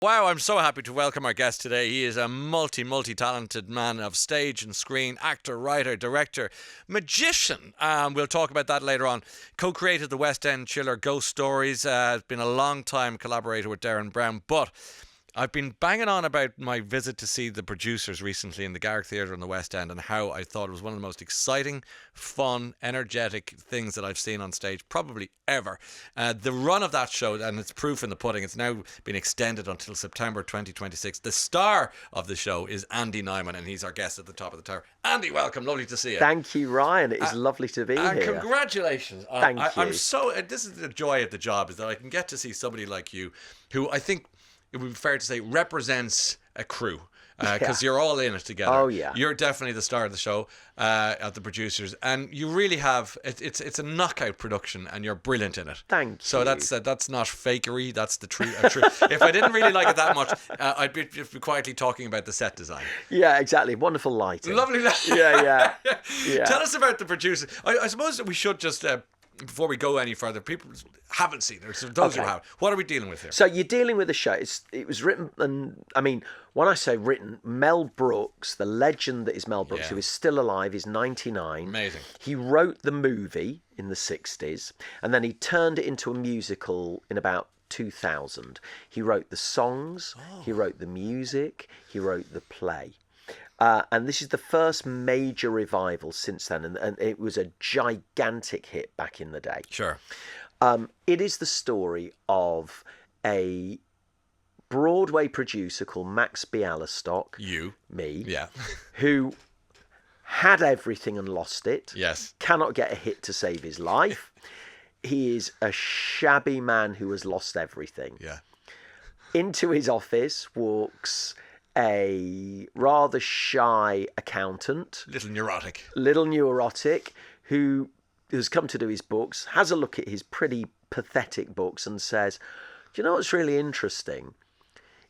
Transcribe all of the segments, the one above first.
Wow, I'm so happy to welcome our guest today. He is a multi-talented man of stage and screen, actor, writer, director, magician. We'll talk about that later on. Co-created the West End chiller Ghost Stories. Has been a long time collaborator with Darren Brown, but I've been banging on about my visit to see The Producers recently in the Garrick Theatre in the West End and how I thought it was one of the most exciting, fun, energetic things that I've seen on stage probably ever. The run of that show, and it's proof in the pudding, it's now been extended until September 2026. The star of the show is Andy Nyman, and he's our guest at the top of the tower. Andy, welcome. Lovely to see you. Thank you, Ryan. It is lovely to be here. Congratulations. Thank you. I'm so... This is the joy of the job, is that I can get to see somebody like you who I think... it would be fair to say represents a crew because you're all in it together. Oh yeah, you're definitely the star of the show at The Producers, and you really have it's a knockout production, and you're brilliant in it. Thank you. So that's not fakery. That's the truth. If I didn't really like it that much, I'd be quietly talking about the set design. Yeah, exactly. Wonderful lighting. Lovely. Yeah. Tell us about The Producers. I suppose that we should just. Before we go any further, people haven't seen it. So those who have, what are we dealing with here? So you're dealing with a show. It was written, and I mean, when I say written, Mel Brooks, the legend that is Mel Brooks, who is still alive, is 99. Amazing. He wrote the movie in the 60s, and then he turned it into a musical in about 2000. He wrote the songs, he wrote the music, he wrote the play. And this is the first major revival since then, and it was a gigantic hit back in the day. Sure. It is the story of a Broadway producer called Max Bialystock. Me. Yeah. Who had everything and lost it. Yes. Cannot get a hit to save his life. He is a shabby man who has lost everything. Yeah. Into his office walks a rather shy accountant, little neurotic, who has come to do his books, has a look at his pretty pathetic books and says, do you know what's really interesting?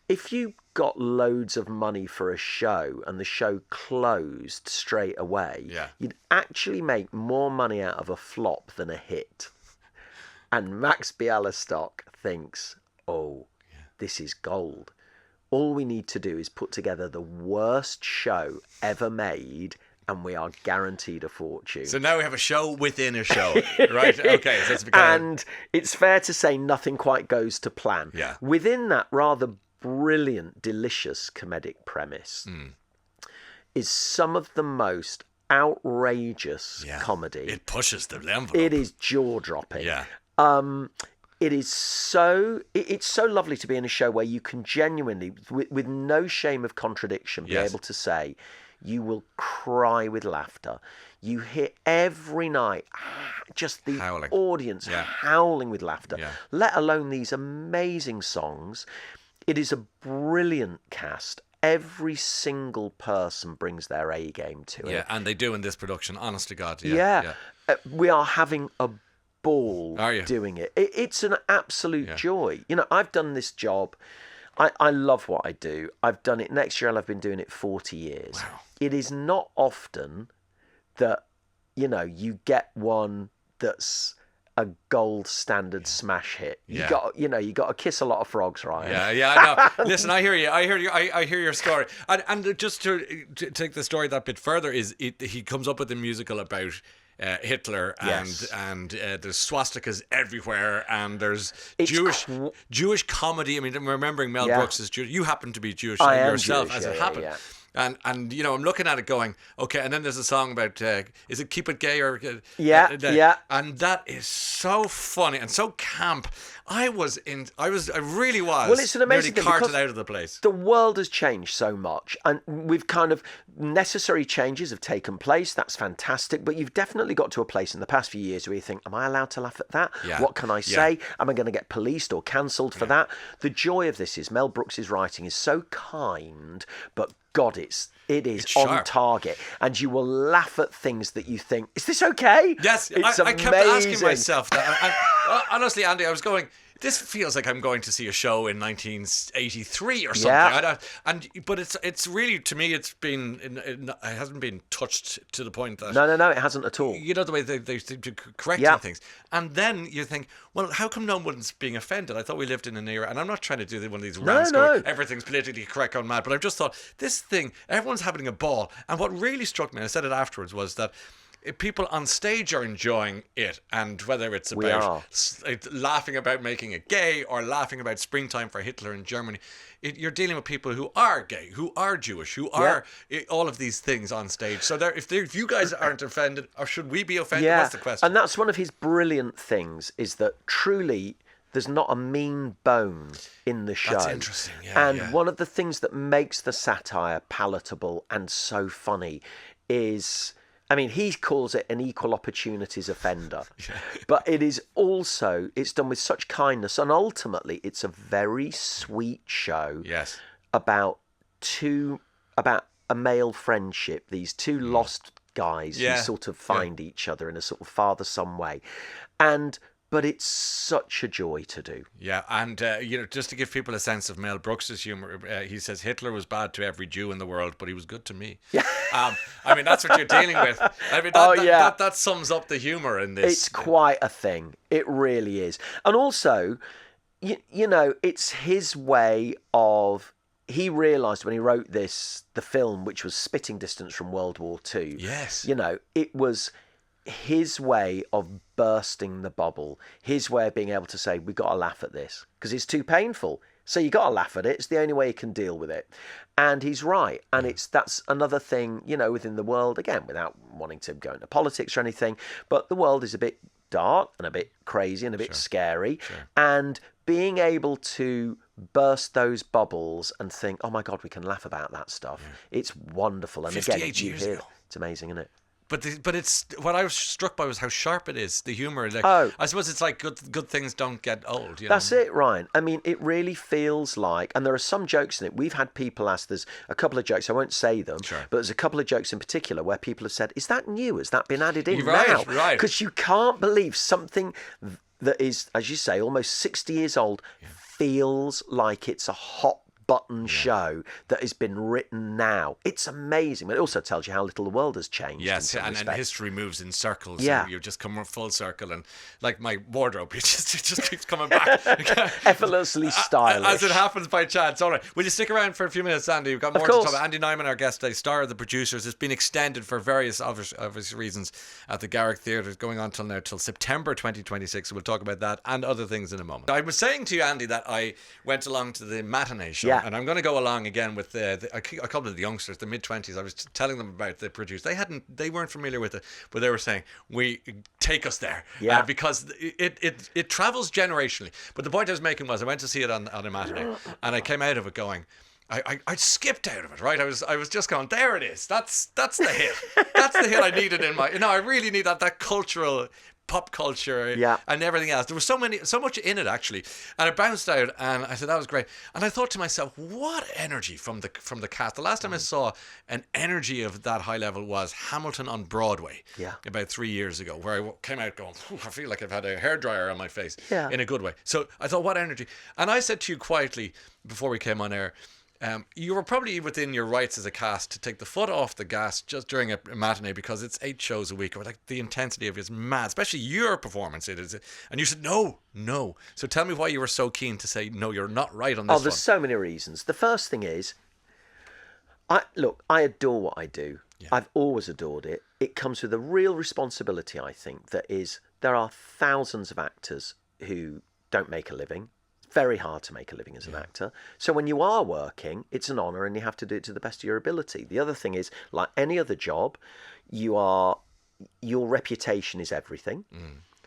If you got loads of money for a show and the show closed straight away, you'd actually make more money out of a flop than a hit. And Max Bialystock thinks, this is gold. All we need to do is put together the worst show ever made, and we are guaranteed a fortune. So now we have a show within a show, right? Okay. So and it's fair to say nothing quite goes to plan. Yeah. Within that rather brilliant, delicious comedic premise is some of the most outrageous comedy. It pushes the envelope. It is jaw-dropping. Yeah. It's so lovely to be in a show where you can genuinely, with no shame of contradiction, be able to say you will cry with laughter. You hear every night just the audience howling with laughter, let alone these amazing songs. It is a brilliant cast. Every single person brings their A game to it. Yeah, and they do in this production, honest to God. We are having a ball doing it. It's an absolute joy. You know, I've done this job. I love what I do. I've done it. Next year I've been doing it 40 years. Wow. It is not often that, you know, you get one that's a gold standard smash hit. You got to kiss a lot of frogs, Ryan. I know. Listen, I hear you. I hear your story. And just to take the story that bit further, he comes up with a musical about Hitler, and there's swastikas everywhere, and there's Jewish comedy. I mean, remembering Mel Brooks is Jewish. You happen to be Jewish yourself, Jewish, as it happened. And you know, I'm looking at it going, okay, and then there's a song about is it Keep It Gay or and that is so funny and so camp. I really was. Well, it's an amazing thing carted out of the place. The world has changed so much, and we've kind of necessary changes have taken place. That's fantastic, but you've definitely got to a place in the past few years where you think, am I allowed to laugh at that? What can I say? Am I going to get policed or cancelled for that? The joy of this is Mel Brooks's writing is so kind, but God, it is on target, and you will laugh at things that you think, is this okay? Yes, it's I kept asking myself that. And honestly, Andy, I was going, this feels like I'm going to see a show in 1983 or something. But it's really, to me, it hasn't been touched to the point that... No, it hasn't at all. You know, the way they seem to correcting things. And then you think, well, how come no one's being offended? I thought we lived in an era, and I'm not trying to do one of these rants going, everything's politically correct, gone mad, but I've just thought, this thing, everyone's having a ball. And what really struck me, and I said it afterwards, was that people on stage are enjoying it, and whether it's about laughing about making it gay or laughing about springtime for Hitler in Germany, you're dealing with people who are gay, who are Jewish, who are all of these things on stage. So if you guys aren't offended, or should we be offended? That's the question. And that's one of his brilliant things, is that truly there's not a mean bone in the show. That's interesting, And one of the things that makes the satire palatable and so funny is... I mean, he calls it an equal opportunities offender, but it is also, it's done with such kindness, and ultimately it's a very sweet show about a male friendship, these two lost guys who sort of find each other in a sort of father-son way. But it's such a joy to do. Yeah, and just to give people a sense of Mel Brooks' humour, he says Hitler was bad to every Jew in the world, but he was good to me. Yeah. I mean, that's what you're dealing with. I mean, that sums up the humour in this. It's quite a thing. It really is. And also, you know, it's his way of... He realised when he wrote the film, which was spitting distance from World War II. Yes. You know, it was his way of bursting the bubble, his way of being able to say, we've got to laugh at this because it's too painful. So you got to laugh at it. It's the only way you can deal with it. And he's right. And that's another thing, you know, within the world, again, without wanting to go into politics or anything, but the world is a bit dark and a bit crazy and a bit scary. And being able to burst those bubbles and think, oh my God, we can laugh about that stuff. It's wonderful. And again, you hear it. It's amazing, isn't it? But it's what I was struck by was how sharp it is, the humour. Like, I suppose it's like good things don't get old. You know? That's it, Ryan. I mean, it really feels like, and there are some jokes in it. We've had people ask, there's a couple of jokes, I won't say them, but there's a couple of jokes in particular where people have said, is that new? Has that been added in now? Right. Because you can't believe something that is, as you say, almost 60 years old feels like it's a hot button show that has been written now. It's amazing, but it also tells you how little the world has changed. Yes, and history moves in circles. Yeah, you just come full circle, and like my wardrobe, it just keeps coming back, effortlessly stylish, as it happens by chance. All right, will you stick around for a few minutes, Andy? We've got more to talk about. Andy Nyman, our guest today, star of The Producers. It's been extended for various obvious reasons at the Garrick Theatre. It's going on till September 2026. So we'll talk about that and other things in a moment. I was saying to you, Andy, that I went along to the matinee show. And I'm going to go along again with I call them the youngsters, the mid-20s. I was telling them about The Producers. They weren't familiar with it, but they were saying, take us there. Because it travels generationally. But the point I was making was I went to see it on a matinee, and I came out of it going, I skipped out of it, right? I was just going, there it is. That's the hit. That's the hit I needed in my... I really need that cultural... pop culture and everything else. There was so much in it, actually, and it bounced out, and I said that was great. And I thought to myself, what energy from the cast. The last time I saw an energy of that high level was Hamilton on Broadway about 3 years ago, where I came out going, I feel like I've had a hairdryer on my face in a good way. So I thought, what energy. And I said to you quietly before we came on air, you were probably within your rights as a cast to take the foot off the gas just during a matinee, because it's 8 shows a week, or like the intensity of it is mad, especially your performance. It is, and you said no. So tell me why you were so keen to say no. You're not right on this. There's so many reasons. The first thing is, I adore what I do. I've always adored it. It comes with a real responsibility, I think. That is, there are thousands of actors who don't make a living. Very hard to make a living as an actor. So when you are working, it's an honour, and you have to do it to the best of your ability. The other thing is, like any other job, your reputation is everything.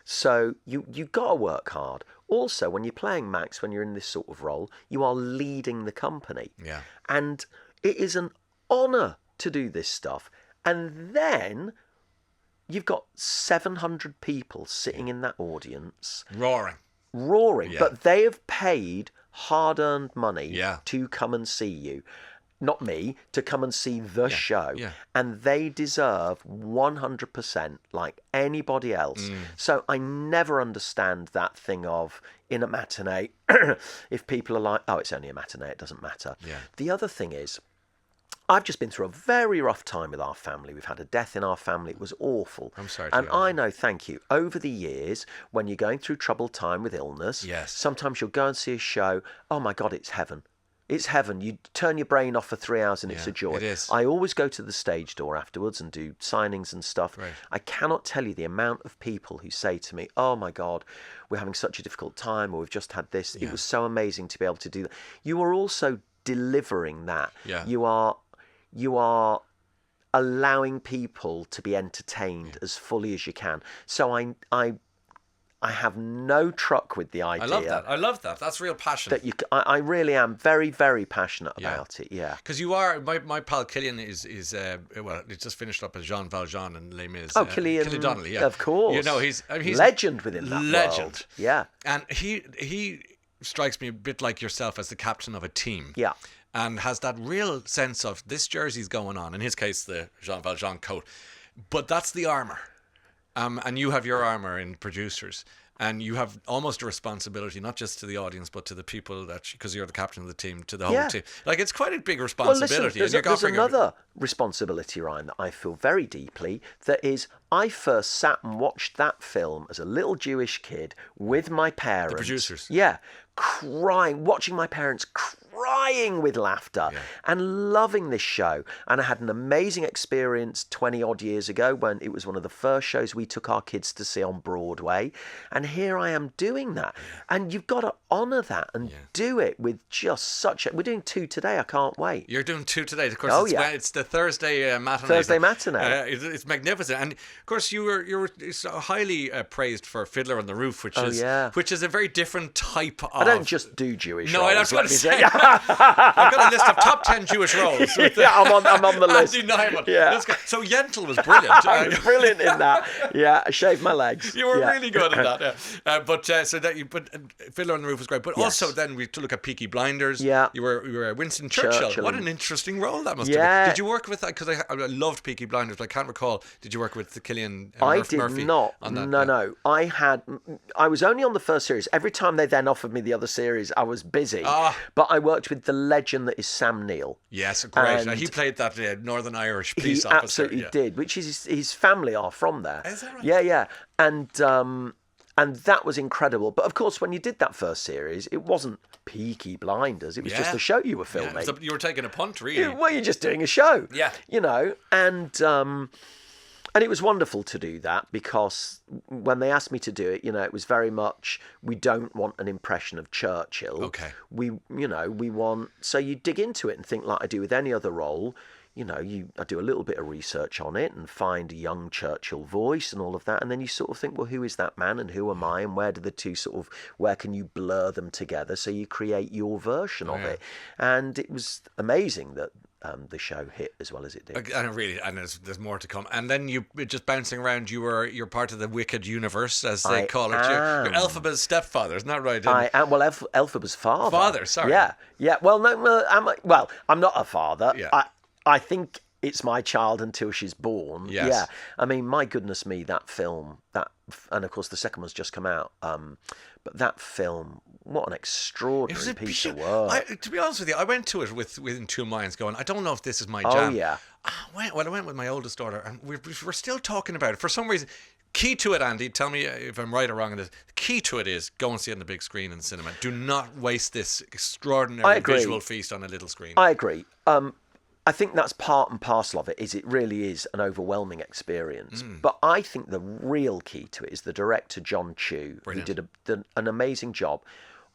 So you got to work hard. Also, when you're playing Max, when you're in this sort of role, you are leading the company. And it is an honour to do this stuff. And then you've got 700 people sitting in that audience. Roaring, but they have paid hard-earned money to come and see you. not me, to come and see the show. Yeah. And they deserve 100% like anybody else. So I never understand that thing of, in a matinee, if people are like, oh, it's only a matinee, it doesn't matter. Yeah. The other thing is, I've just been through a very rough time with our family. We've had a death in our family. It was awful. I'm sorry to And hear I that. know, thank you, over the years, when you're going through troubled time with illness, Yes. sometimes you'll go and see a show. Oh my God, it's heaven. It's heaven. You turn your brain off for 3 hours and it's a joy. it is. I always go to the stage door afterwards and do signings and stuff. Right. I cannot tell you the amount of people who say to me, oh my God, we're having such a difficult time, or we've just had this. It was so amazing to be able to do that. You are also delivering that. Yeah. You are allowing people to be entertained as fully as you can. So I have no truck with the idea. I love that. That's real passion. That I really am very, very passionate about it. Yeah. Because you are, my pal Killian is well, he just finished up as Jean Valjean in Les Mis. Oh, Killian Donnelly, yeah. of course. You know, he's legend within that legend. world. Yeah. And he strikes me a bit like yourself as the captain of a team. Yeah. And has that real sense of this jersey's going on. In his case, the Jean Valjean coat. But that's the armour. And you have your armour in Producers. And you have almost a responsibility, not just to the audience, but to the people that, because you're the captain of the team, to the whole team. Like, it's quite a big responsibility. Well, listen, there's another responsibility, Ryan, that I feel very deeply. That is, I first sat and watched that film as a little Jewish kid with my parents. The Producers. Yeah. Crying, watching my parents crying with laughter and loving this show. And I had an amazing experience 20 odd years ago when it was one of the first shows we took our kids to see on Broadway. And here I am doing that. And you've got to honour that and do it with just such a... We're doing 2 today. I can't wait. You're doing 2 today. Of course, it's the Thursday matinee. It's magnificent. And of course, you were so highly praised for Fiddler on the Roof, which is a very different type of... I don't just do Jewish roles. No, I was going to say. I've got a list of top 10 Jewish roles. I'm on the list. Andy Nyman. Yeah. So Yentl was brilliant. I was brilliant in that. Yeah, I shaved my legs. You were really good at that. Yeah. But Fiddler on the Roof was great. But also then we took a look at Peaky Blinders. Yeah. You were Winston Churchill. What an interesting role that must have been. Did you work with that? Because I loved Peaky Blinders, but I can't recall. Did you work with Cillian Murphy? I did not. On that? No. I was only on the first series. Every time they then offered me the other series, I was busy. But I worked with the legend that is Sam Neill. Yes, great. He played that Northern Irish police officer. He absolutely did, which is his family are from there. Is that right? Yeah. And that was incredible. But of course, when you did that first series, it wasn't Peaky Blinders. It was just a show you were filming. You were taking a punt, really. Well, you're just doing a show. Yeah. You know, and it was wonderful to do that because when they asked me to do it, it was very much, we don't want an impression of Churchill. Okay. We want, so you dig into it and think like I do with any other role. I do a little bit of research on it and find a young Churchill voice and all of that. And then you sort of think, well, who is that man and who am I? And where do the two where can you blur them together? So you create your version of it. And it was amazing that the show hit as well as it did. And there's more to come. And then you just bouncing around. You're part of the Wicked universe, as they call it. You're Elphaba's stepfather, isn't that right? I am. Well, Elphaba's father. Father, sorry. Yeah. Well, no. I'm not a father. Yeah. I think it's my child until she's born. Yes. Yeah. I mean, my goodness me, that film, and of course the second one's just come out. But that film, what an extraordinary piece of work. To be honest with you, I went to it within 2 minds going, I don't know if this is my jam. Oh, yeah. I went with my oldest daughter, and we're still talking about it. For some reason, key to it, Andy, tell me if I'm right or wrong on this. The key to it is go and see it on the big screen in the cinema. Do not waste this extraordinary visual feast on a little screen. I agree. I think that's part and parcel of it, is it really is an overwhelming experience. But I think the real key to it is the director, John Chu, Brilliant. who did an amazing job.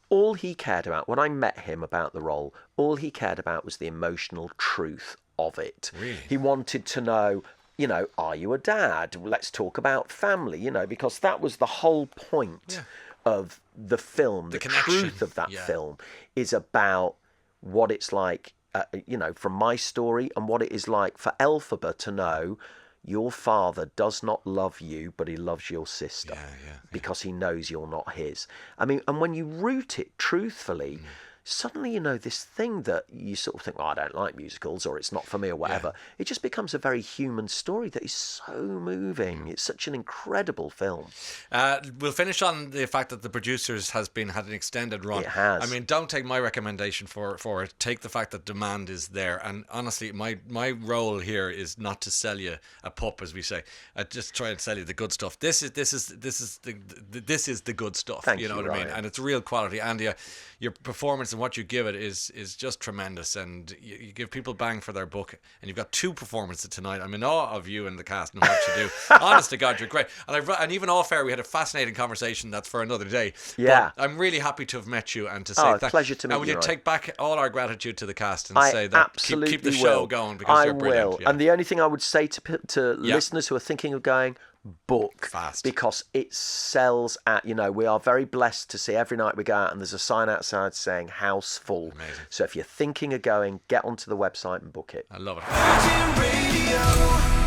All he cared about, when I met him about the role, all he cared about was the emotional truth of it. Really? He wanted to know, are you a dad? Let's talk about family, because that was the whole point of the film. The truth of that film is about what it's like, from my story and what it is like for Elphaba to know your father does not love you, but he loves your sister because he knows you're not his. I mean, and when you root it truthfully, suddenly, this thing that you sort of think, well, I don't like musicals, or it's not for me, or whatever, it just becomes a very human story that is so moving. It's such an incredible film. We'll finish on the fact that The Producers had an extended run. It has. I mean, don't take my recommendation for it. Take the fact that demand is there. And honestly, my role here is not to sell you a pup, as we say. I just try and sell you the good stuff. This is the good stuff. Thank you know you, what I mean? Ryan. And it's real quality. Andy, your performance and what you give it is just tremendous. And you give people bang for their buck. And you've got 2 performances tonight. I'm in awe of you and the cast and what you do. Honest to God, you're great. And even off air, we had a fascinating conversation that's for another day. Yeah. But I'm really happy to have met you and to say pleasure to meet and will you, you Ryan. take back all our gratitude to the cast and say that absolutely keep the show will. going because you're brilliant. I will. Yeah. And the only thing I would say to listeners who are thinking of going, book Fast. because it sells at, we are very blessed to see every night we go out and there's a sign outside saying house full. Amazing. So if you're thinking of going, get onto the website and book it. I love it. Virgin Radio.